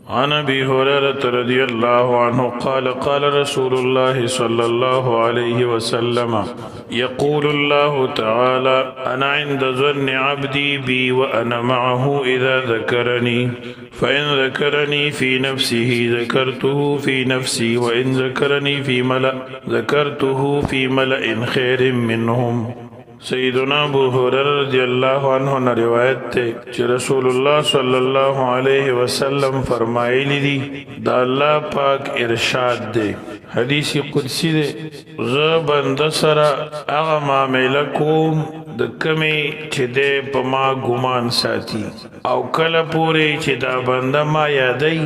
عن ابي هريره رضي الله عنه قال قال رسول الله صلى الله عليه وسلم يقول الله تعالى انا عند ظن عبدي بي وانا معه اذا ذكرني فان ذكرني في نفسه ذكرته في نفسي وان ذكرني في ملأ ذكرته في ملأ خير منهم. سیدنا ابو هریرہ رضی اللہ عنہ نے روایت تے کہ رسول اللہ صلی اللہ علیہ وسلم فرمائلی دی دا اللہ پاک ارشاد دے حدیث قدسی دے ز بند سرا اغا معاملہ کوم د کمی چې دے پما گمان ساتی او کل پوری چې دا بند ما یادی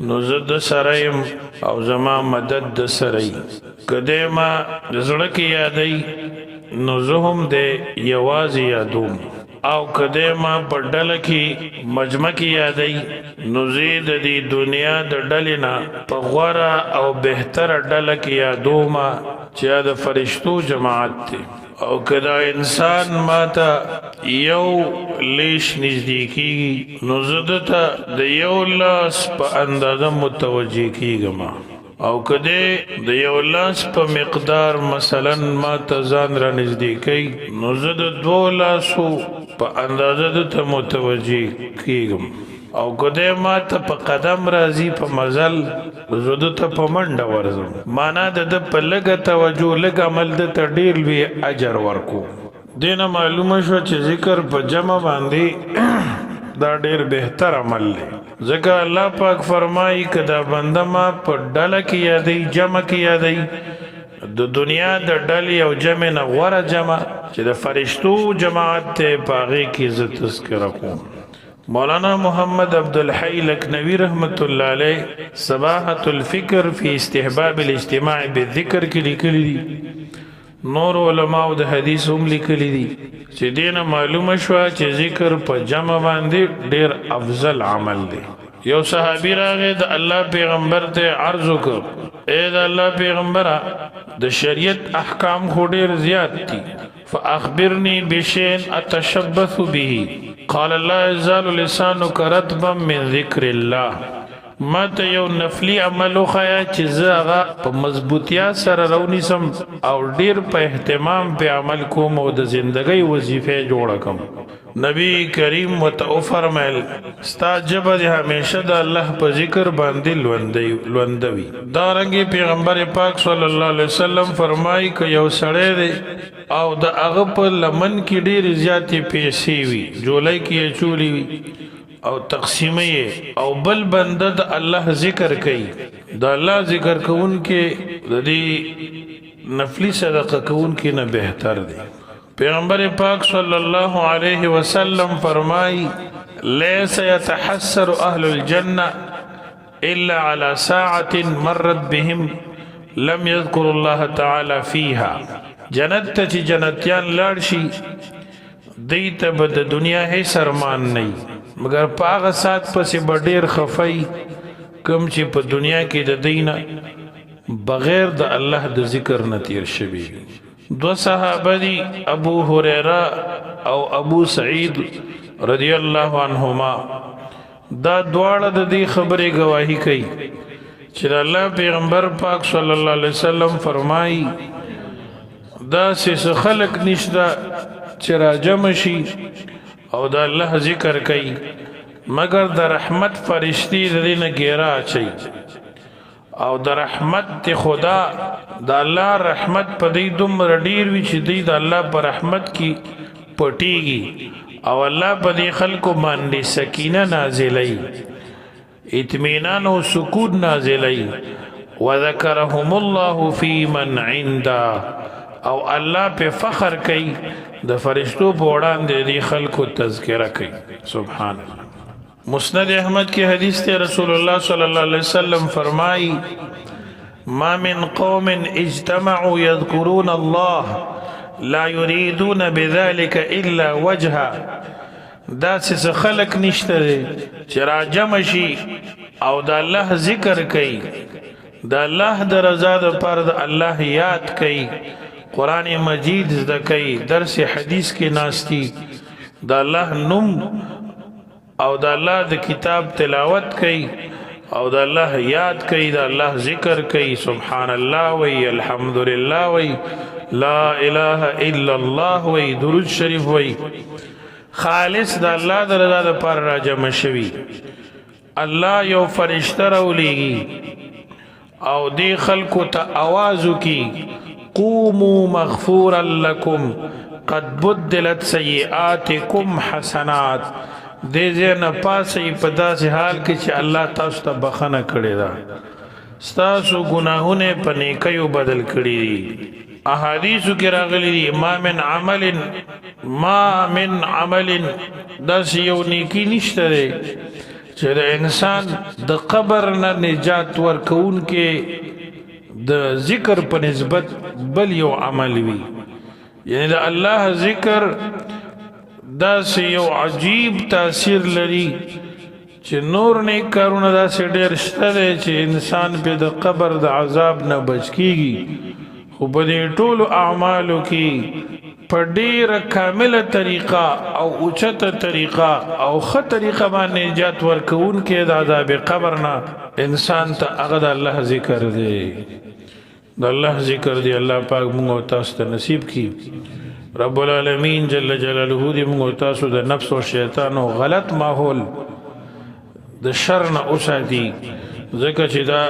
نو زد سرایم او زما مدد د سرائی کده ما زړه کې یادی نو زهم دے یوازی یادوم او کده ما پر ڈل کی مجمع کی یادی نو زید دی دنیا د ڈلنا پا غورا او بہتر ڈل کی یادوما چیا د فرشتو جماعت تے او کدا انسان ماتا یو لیش نزدیکی نو زدتا د یو لاس پا اندازه متوجه کی گما او کده د یو لاس په مقدار مثلا ما تزان را نزدیکی نو زه د دو لاسو په اندازه د ته متوجه کیږم او کده ما ته په قدم راځي په مزل زه د ته په منډه ورځم معنا د په لږه توجه لږ عمل د ته ډیر وی اجر ورکو دینه معلومه شو چې ذکر په جمع باندې دا ډیر بهتر عمل دی ځکه الله پاک فرمایي کدا بنده ما په ډله کې یادی جمع کې یادی د دنیا د ډلې او جمع نه غوره جمع چې د فرشتو جماعت ته پاغي کې زه تذکره کوم. مولانا محمد عبدالحی لکھنوی رحمت اللہ علیہ صباحت الفکر فی استحباب الاجتماع بالذکر کی لکلی دی نور علماء د حدیث هم لیکلی دي چې دینه معلومه شوه چې ذکر په جمع باندې ډیر افضل عمل دی. یو صحابي راغی د الله پیغمبر ته عرض وکړ اے د الله پیغمبره د شریعت احکام خو ډیر زیات دي فاخبرني بشيء اتشبث به قال لا يزال لسانك رطبا من ذكر الله ما ته یو نفلی عمل خیا چې زه هغه په مضبوطیا سره رونی سم او ډیر په اهتمام په عمل کوم او د زندګۍ وظیفه جوړ کم. نبی کریم متو فرمایل ستا جبه همیشه د الله په ذکر باندې لوندوي. دا رنګ پیغمبر پاک صلی الله علیه وسلم فرمایي ک یو سړی دی او د هغه په لمن کې ډیر زیاتې پیسې وي جولای کې چولی وي او تقسیمه او بل بنده د الله ذکر کوي د الله ذکر کوون کې د دې نفلی صدقه کوون کې نه بهتر دی. پیغمبر پاک صلی الله علیه وسلم فرمای لیس یتحسر اهل الجنه الا على ساعه مرت بهم لم يذكر الله تعالی فيها. جنت ته جنتیان لاړ شي دیت به د دنیا هیڅ ارمان نه مگر پاغه سات پسې بډیر خفای کم چې په دنیا کې د دینه بغیر د الله د ذکر نه تیر شوی. دو صحابه دي ابو هريره او ابو سعید رضی الله عنهما دا دواړه د دې خبرې گواہی کوي چې الله پیغمبر پاک صلی الله علیه وسلم فرمایي دا سه خلق نشته چې راجم شي او د الله ذکر کوي مگر د رحمت فرشتي د دینه ګیرا اچي او د رحمت خدا د الله رحمت په دې دومره ډیر وی چې د الله په رحمت کې پټيږي او الله په دې خلکو باندې سکینه نازلای اطمینان او سکون نازلای وذكرهم الله في من عنده او الله په فخر کوي د فرشتو په وړاندې دي خلکو تذکرہ کوي. سبحان الله. مسند احمد کی حدیث تے رسول اللہ صلی اللہ علیہ وسلم فرمائی ما من قوم اجتمعوا يذكرون الله لا يريدون بذلك الا وجهه. دا سه خلق نشته چې راجم شي او د الله ذکر کوي د الله د رضا لپاره د الله یاد کوي قرآن مجید زده کوي درس حدیث کې ناستی د الله نوم او د الله د کتاب تلاوت کوي او د الله یاد کوي د الله ذکر کوي سبحان الله وی الحمدلله وی لا اله الا الله وی درود شریف وی خالص د الله د رضا لپاره راجمع شوي الله یو فرشته راولېږي او دې خلکو ته آواز وکړي قوموا مغفورا لکم قد بدلت سیئاتکم حسنات دې ځای نه پاسئ په داسې حال کې چې الله تاسو ته بخښنه کړې ده ستاسو ګناهونه په نیکیو بدل کړي دي احادیثو کې راغلي دي ما من عمل داسې یو نیکی نشته دی چې د انسان د قبر نه نجات ورکوونکې د ذکر په نسبت بل یو عمل وي یعنی د الله ذکر داسې یو عجیب تاثیر لري چې نور نیک کارونه داسې ډېر شته دی چې انسان پې د قبر د عذاب نه بچ کیږي خو په دې ټولو اعمالو کې په ډېره کامله طریقه او اوچته طریقه او ښه طریقه باندې نجات ورکوونکې د عذاب قبر نه انسان ته هغه د الله ذکر دی د الله ذکر دی الله پاک موږ او تاسو ته نصیب کړي رب العالمین جل جلاله دې موږ او تاسو د نفس او شیطان او غلط ماحول د شر نه وساتي ځکه چې دا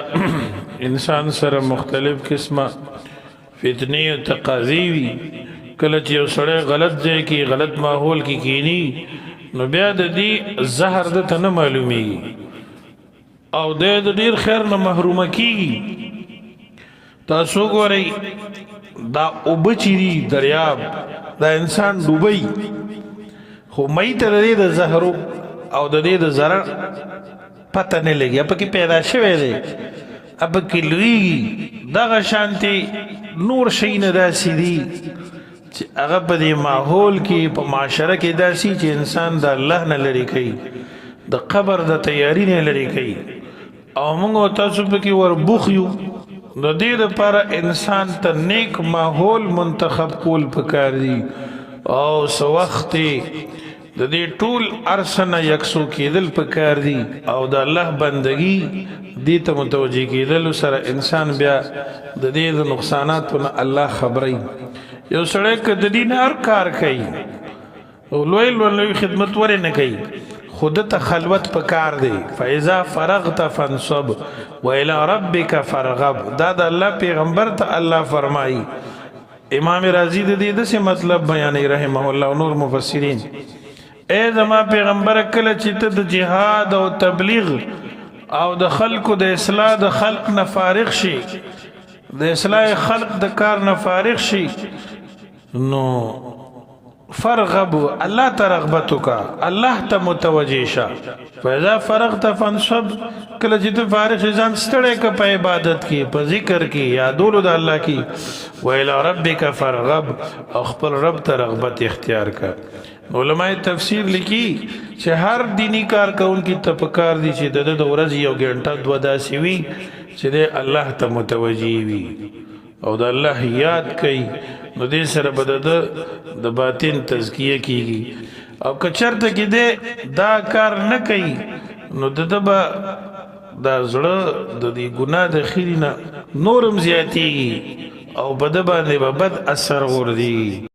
انسان سره مختلف قسمه فتنې او تقاضي وي کله چې یو سړی غلط ځای کې غلط ماحول کې کینی نو بیا د دې زهر د ته نه معلومیږي او د ډیر خیر نه محرومه کیږي تاسو ګورئ دا اوبه چې دي دریاب دا انسان ډوبئ خو مۍ ته د دې د زهرو او د دې د ضرر پته نه لګي پکې پیدا شوی دی پکې لویږي دغه شانتي نور شی نه داسې دي چې هغه په دې ماحول کې په معاشره کې داسې چې انسان د الله نه لري کوي د قبر د تیاری نه لري کوي او موږ تاسو پکې وربوخ یو د دې لپاره انسان ته نیک ماحول منتخب کول پکار دي او سو وخت د دې ټول ارسنه یکسو کېدل پکار دي او د الله بندگی دې ته متوجه کېدل سره انسان بیا د دې د نقصاناتو نه الله خبري یو سړی که د دین هر کار کوي او لوی خدمت ورې نه کوي خود ته خلوت په کار دی فاذا فرغت فانصب والى ربك فارغب دا د الله پیغمبر ته الله فرمایي امام رازی د دې داسې مطلب بیانوي رحمه الله او نور مفسرین اے زما پیغمبر کله چې ته د جهاد او تبلیغ او د خلقو د اصلاح د خلق نه فارغ شي د اصلاح خلق د کار نه فارغ شي نو فرغب الله ته رغبتو کا الله ته متوجه شه فاذا فرغت فانصب کله چې ته فارغ ځان ستړی که په عبادت کې په ذکر کې یادولو د الله کې والى ربك فرغب او خپل رب ته رغبت اختیار کا علماء تفسیر لیکي چې هر دینی کار کوونکی ته پکار دي چې د ورځې یو غنټه دوه داسې وي چې د الله ته متوجي وي او د الله یاد کوي نو دې سره به د باطن تزکیه کیږي او که چرته کې دې دا کار نه کوي نو د به دا زړه د دې ګناه د خیري نه نورم زیاتېږي او په ده باندې به بد اثر غورځي